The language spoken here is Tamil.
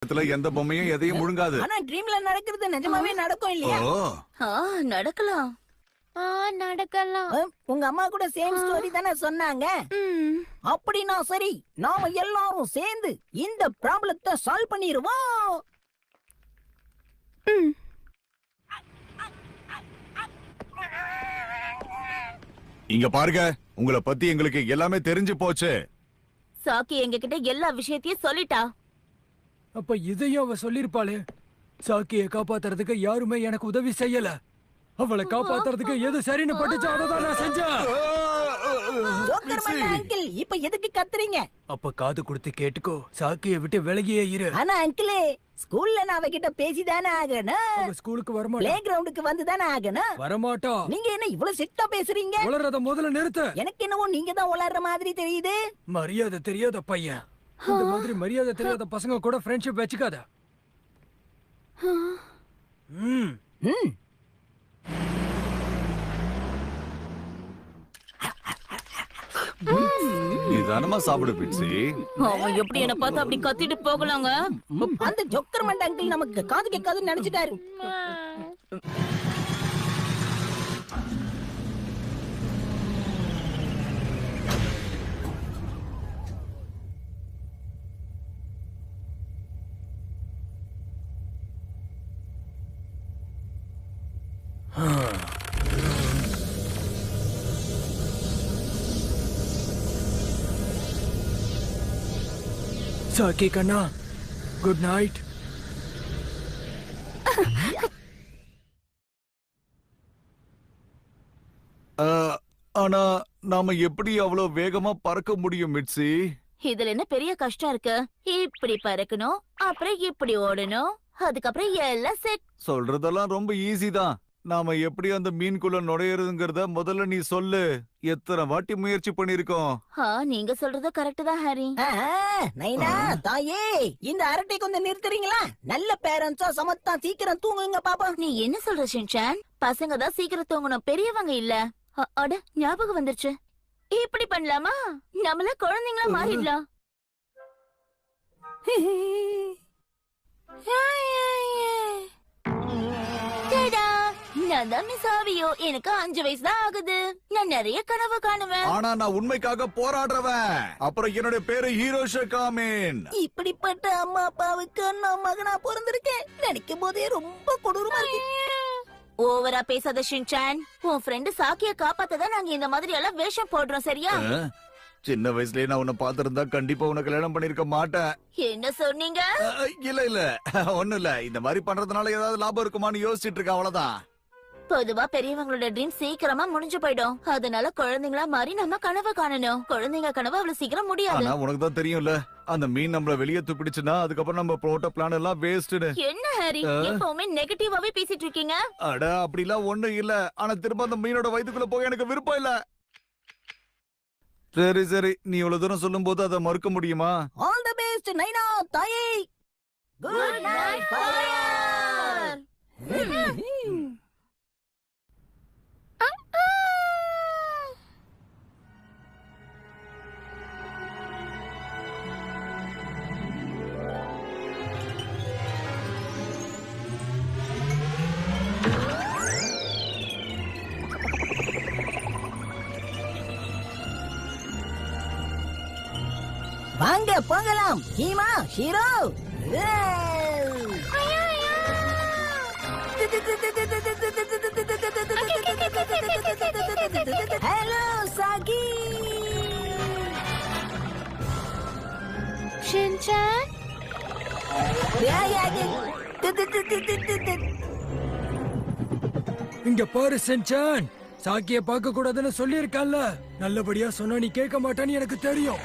எந்த பொம்மையும் எதையும் முழுங்காது. ஆனா ட்ரீம்ல நடக்கிறது நிஜமாவே நடக்கும் இல்லையா? நடக்கலாம். நடக்கலாம். உங்க அம்மா கூட சேம் ஸ்டோரி தானே சொன்னாங்க. அப்படின்னா சரி, நாம எல்லாரும் சேர்ந்து இந்த ப்ராப்ளத்தை சால்வ் பண்ணிடுவோம். இங்க பாருங்க, உங்களை பத்தி எங்களுக்கு எல்லாமே தெரிஞ்சு போச்சு. சாக்கி எங்க கிட்ட எல்லா விஷயத்தையும் சொல்லிட்டா. அப்ப இதையும் அவ சொல்லிருப்பாளே. சாக்கியை காப்பாத்துறதுக்கு யாருமே எனக்கு உதவி செய்யல. அவளை காப்பாத்துறதுக்கு எது சரின்னு பட்டுச்சோ அதான் நான் செஞ்சேன். அங்கிள், இப்ப எதுக்கு கத்துறீங்க? அப்ப காது கொடுத்து கேட்டுக்கோ, சாக்கியை விட்டு விலகியே இரு. ஆனா அங்கிளே, ஸ்கூல்ல நான் அவகிட்ட பேசிதானே ஆகணும். ஸ்கூலுக்கு வரமாட்டா. பிளே கிரவுண்டுக்கு வந்துதானே ஆகணும். வரமாட்டா. நீங்க என்ன இவ்வளவு சிட்டா பேசுறீங்க? உளறத முதல்ல நிறுத்து. எனக்கு என்னவோ நீங்க தான் உளற மாதிரி தெரியுது. மரியாதை தெரியாத பையன். இந்த மாதிரி மரியாதை தெரியாத பசங்க கூட ஃப்ரெண்ட்ஷிப் வச்சுக்காத. நிதானமா சாப்பிடு பிட்சி. அவன் எப்படி என்ன பார்த்து அப்படி கத்திட்டு போகலாங்க? அந்த ஜோக்கர் மண்ட அங்கிள் நமக்கு காது கேட்காதுன்னு நினைச்சிட்டாரு. சாக்கி கண்ணா, குட் நைட். ஆனா நாம எப்படி அவ்வளவு வேகமா பறக்க முடியும் மிட்சி? இதுல என்ன பெரிய கஷ்டம் இருக்கு? இப்படி பறக்கணும், அப்புறம் இப்படி ஓடணும், அதுக்கப்புறம் எல்லாம் செட். சொல்றதெல்லாம் ரொம்ப ஈஸி தான். நாம எப்படி அந்த மீன்குள்ள நுழையறதுங்கறத முதல்ல நீ சொல்லு. எத்தனை வாட்டி முயற்சி பண்ணிருக்கோம். நீங்க சொல்றது கரெக்ட் தான் ஹாரி. நைனா தாயே, இந்த அரட்டை கொஞ்சம் நிறுத்துறீங்களா? நல்ல பேரண்ட்ஸா சமத்தா சீக்கிரம் தூங்குங்க பாப்பா. நீ என்ன சொல்ற ஷின்சான்? பசங்க தான் சீக்கிரம் தூங்கணும், பெரியவங்க இல்ல. அட, ஞாபகம் வந்துருச்சு. இப்படி பண்ணலாமா? நம்மள குழந்தைங்களா மாறிடலாம். நான் தான் மிஸ் ஆவியோ. எனக்கு 5 வயசு தான் ஆகுது. நான் நிறைய கனவு காணுவேன். ஆனா நான் உண்மைக்காக போராடுறவன். அப்புறம் என்னுடைய பேரு ஹீரோஷா காமின். இப்படிப்பட்ட அம்மா அப்பாவுக்கு நான் மகனா பிறந்திருக்கேன். நினைக்கும் போதே ரொம்ப கொடூரமா இருக்கு. ஓவரா பேசாத ஷின்சான். உன் ஃப்ரெண்டு சாக்கிய காப்பாத்ததான் நாங்க இந்த மாதிரி எல்லாம் வேஷம் போடுறோம், சரியா? சின்ன வயசுலயே நான் உன்னை பாத்திருந்தா கண்டிப்பா உனக்கு கல்யாணம் பண்ணிருக்க மாட்டேன். என்ன சொன்னீங்க? இல்ல ஒண்ணும் இல்ல. இந்த மாதிரி பண்றதுனால ஏதாவது லாபம் இருக்குமான்னு யோசிச்சுட்டு இருக்க, அவ்வளவுதான். பொதுவா பெரியவங்களோட ட்ரீம் சீக்கிரமா முடிஞ்சு போயிடும். அதனால குழந்தைங்களா மாறி நம்ம கனவு காணணும். குழந்தைங்க கனவு அவ்வளவு சீக்கிரம் முடியாது. ஆனா உனக்கு தான் தெரியும்ல, அந்த மீன் நம்மள வெளியே துப்பிடுச்சுன்னா அதுக்கப்புறம் நம்ம போட்ட பிளான் எல்லாம் வேஸ்ட்னு. என்ன ஹாரி, எப்பவுமே நெகட்டிவாவே பேசிட்டு இருக்கீங்க? அட, அப்படிலாம் ஒண்ணும் இல்ல. ஆனா திரும்ப அந்த மீனோட வயித்துக்குள்ள போக எனக்கு விருப்பம் இல்ல. சரி, நீ இவ்வளவு தூரம் சொல்லும் போது அதை மறுக்க முடியுமா? ஆல் தி பெஸ்ட் நைனா தாயே. Good night fire. வாங்க போகலாம். ஹீமா, ஹீரோ. ஹலோ சாகி. ஷின்சான், இங்க பாரு ஷின்சான், சாக்கிய பார்க்க கூடாதுன்னு சொல்லியிருக்கல்ல. நல்லபடியா சொன்னா நீ கேட்க மாட்டான்னு எனக்கு தெரியும்.